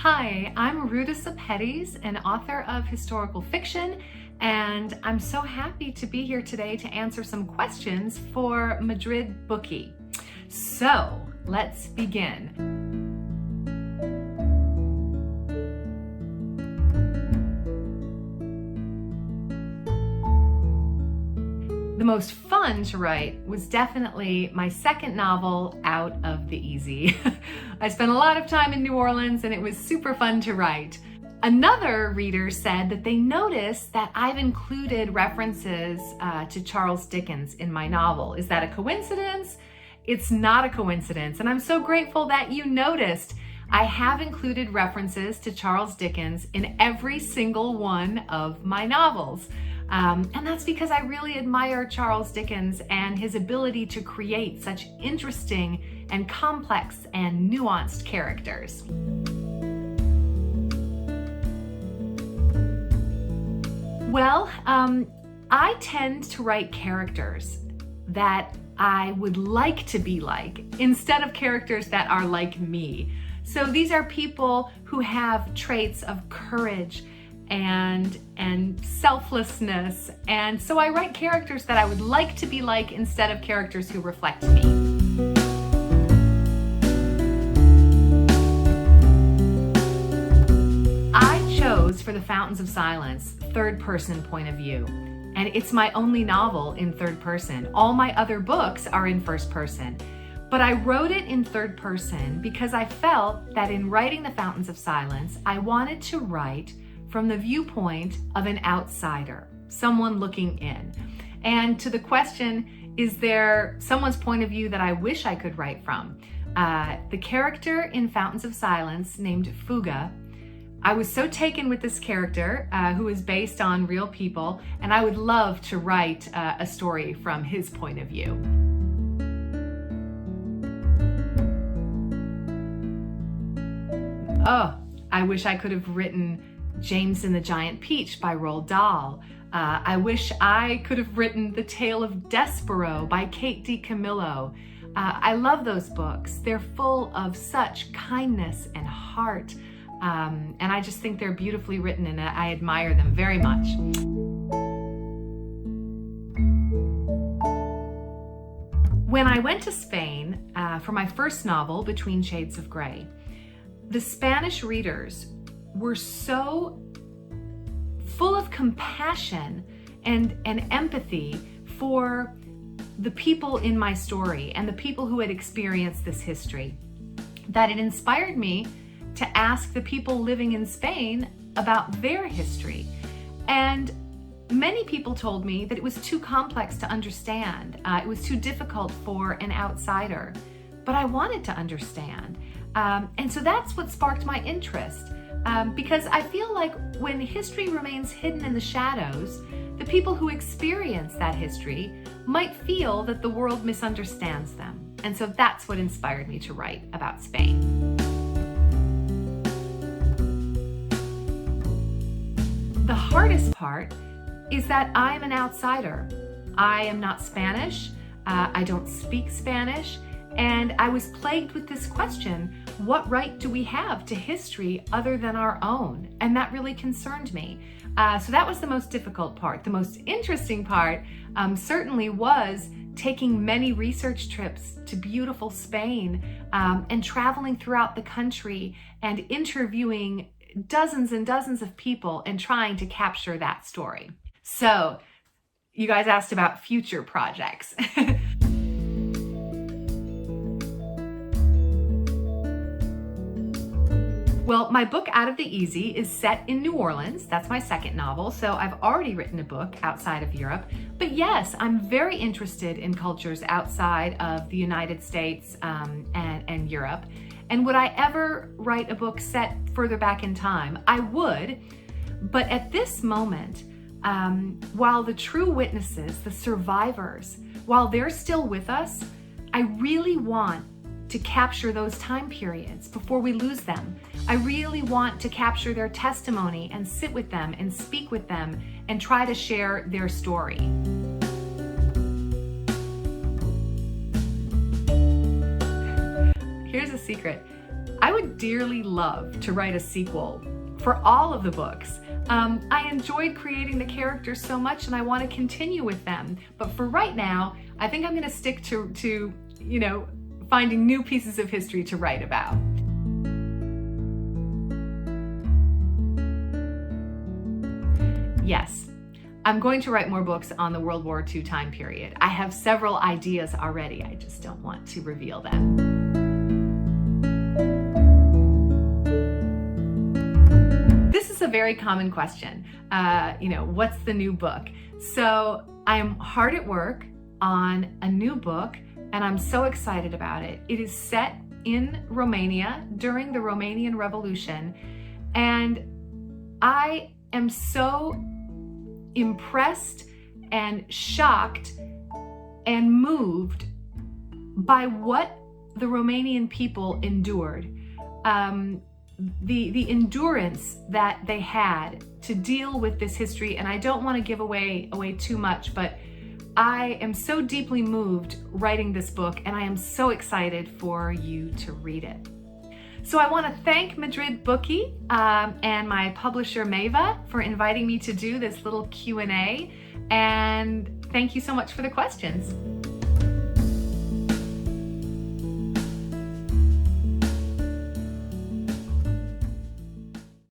Hi, I'm Ruta Sepetys, an author of historical fiction, and I'm so happy to be here today to answer some questions for Madrid Bookie. So, let's begin. The most fun to write was definitely my second novel, Out of the Easy. I spent a lot of time in New Orleans and it was super fun to write. Another reader said that they noticed that I've included references to Charles Dickens in my novel. Is that a coincidence? It's not a coincidence, and I'm so grateful that you noticed. I have included references to Charles Dickens in every single one of my novels. And that's because I really admire Charles Dickens and his ability to create such interesting and complex and nuanced characters. Well, I tend to write characters that I would like to be like instead of characters that are like me. So these are people who have traits of courage and selflessness, and so I write characters that I would like to be like instead of characters who reflect me. I chose for The Fountains of Silence third person point of view, and it's my only novel in third person. All my other books are in first person, but I wrote it in third person because I felt that in writing The Fountains of Silence, I wanted to write from the viewpoint of an outsider, someone looking in. And to the question, is there someone's point of view that I wish I could write from? The character in Fountains of Silence named Fuga, I was so taken with this character who is based on real people, and I would love to write a story from his point of view. Oh, I wish I could have written James and the Giant Peach by Roald Dahl. I wish I could have written The Tale of Despero by Kate DiCamillo. I love those books. They're full of such kindness and heart, and I just think they're beautifully written, and I admire them very much. When I went to Spain for my first novel, Between Shades of Grey, the Spanish readers were so full of compassion and empathy for the people in my story and the people who had experienced this history that it inspired me to ask the people living in Spain about their history. And many people told me that it was too complex to understand. It was too difficult for an outsider, but I wanted to understand. And so that's what sparked my interest. Because I feel like when history remains hidden in the shadows, the people who experience that history might feel that the world misunderstands them. And so that's what inspired me to write about Spain. The hardest part is that I am an outsider. I am not Spanish, I don't speak Spanish, and I was plagued with this question: what right do we have to history other than our own? And that really concerned me. So that was the most difficult part. The most interesting part certainly was taking many research trips to beautiful Spain and traveling throughout the country and interviewing dozens and dozens of people and trying to capture that story. So you guys asked about future projects. Well, my book, Out of the Easy, is set in New Orleans. That's my second novel, so I've already written a book outside of Europe. But yes, I'm very interested in cultures outside of the United States and Europe. And would I ever write a book set further back in time? I would, but at this moment, while the true witnesses, the survivors, while they're still with us, I really want to capture those time periods before we lose them. I really want to capture their testimony and sit with them and speak with them and try to share their story. Here's a secret. I would dearly love to write a sequel for all of the books. I enjoyed creating the characters so much and I want to continue with them. But for right now, I think I'm going to stick to finding new pieces of history to write about. Yes, I'm going to write more books on the World War II time period. I have several ideas already. I just don't want to reveal them. This is a very common question. What's the new book? So I'm hard at work on a new book and I'm so excited about it. It is set in Romania during the Romanian Revolution, and I am so impressed and shocked and moved by what the Romanian people endured. The endurance that they had to deal with this history, and I don't want to give away too much, but I am so deeply moved writing this book, and I am so excited for you to read it. So I want to thank Madrid Bookie and my publisher Maeva for inviting me to do this little Q&A, and thank you so much for the questions.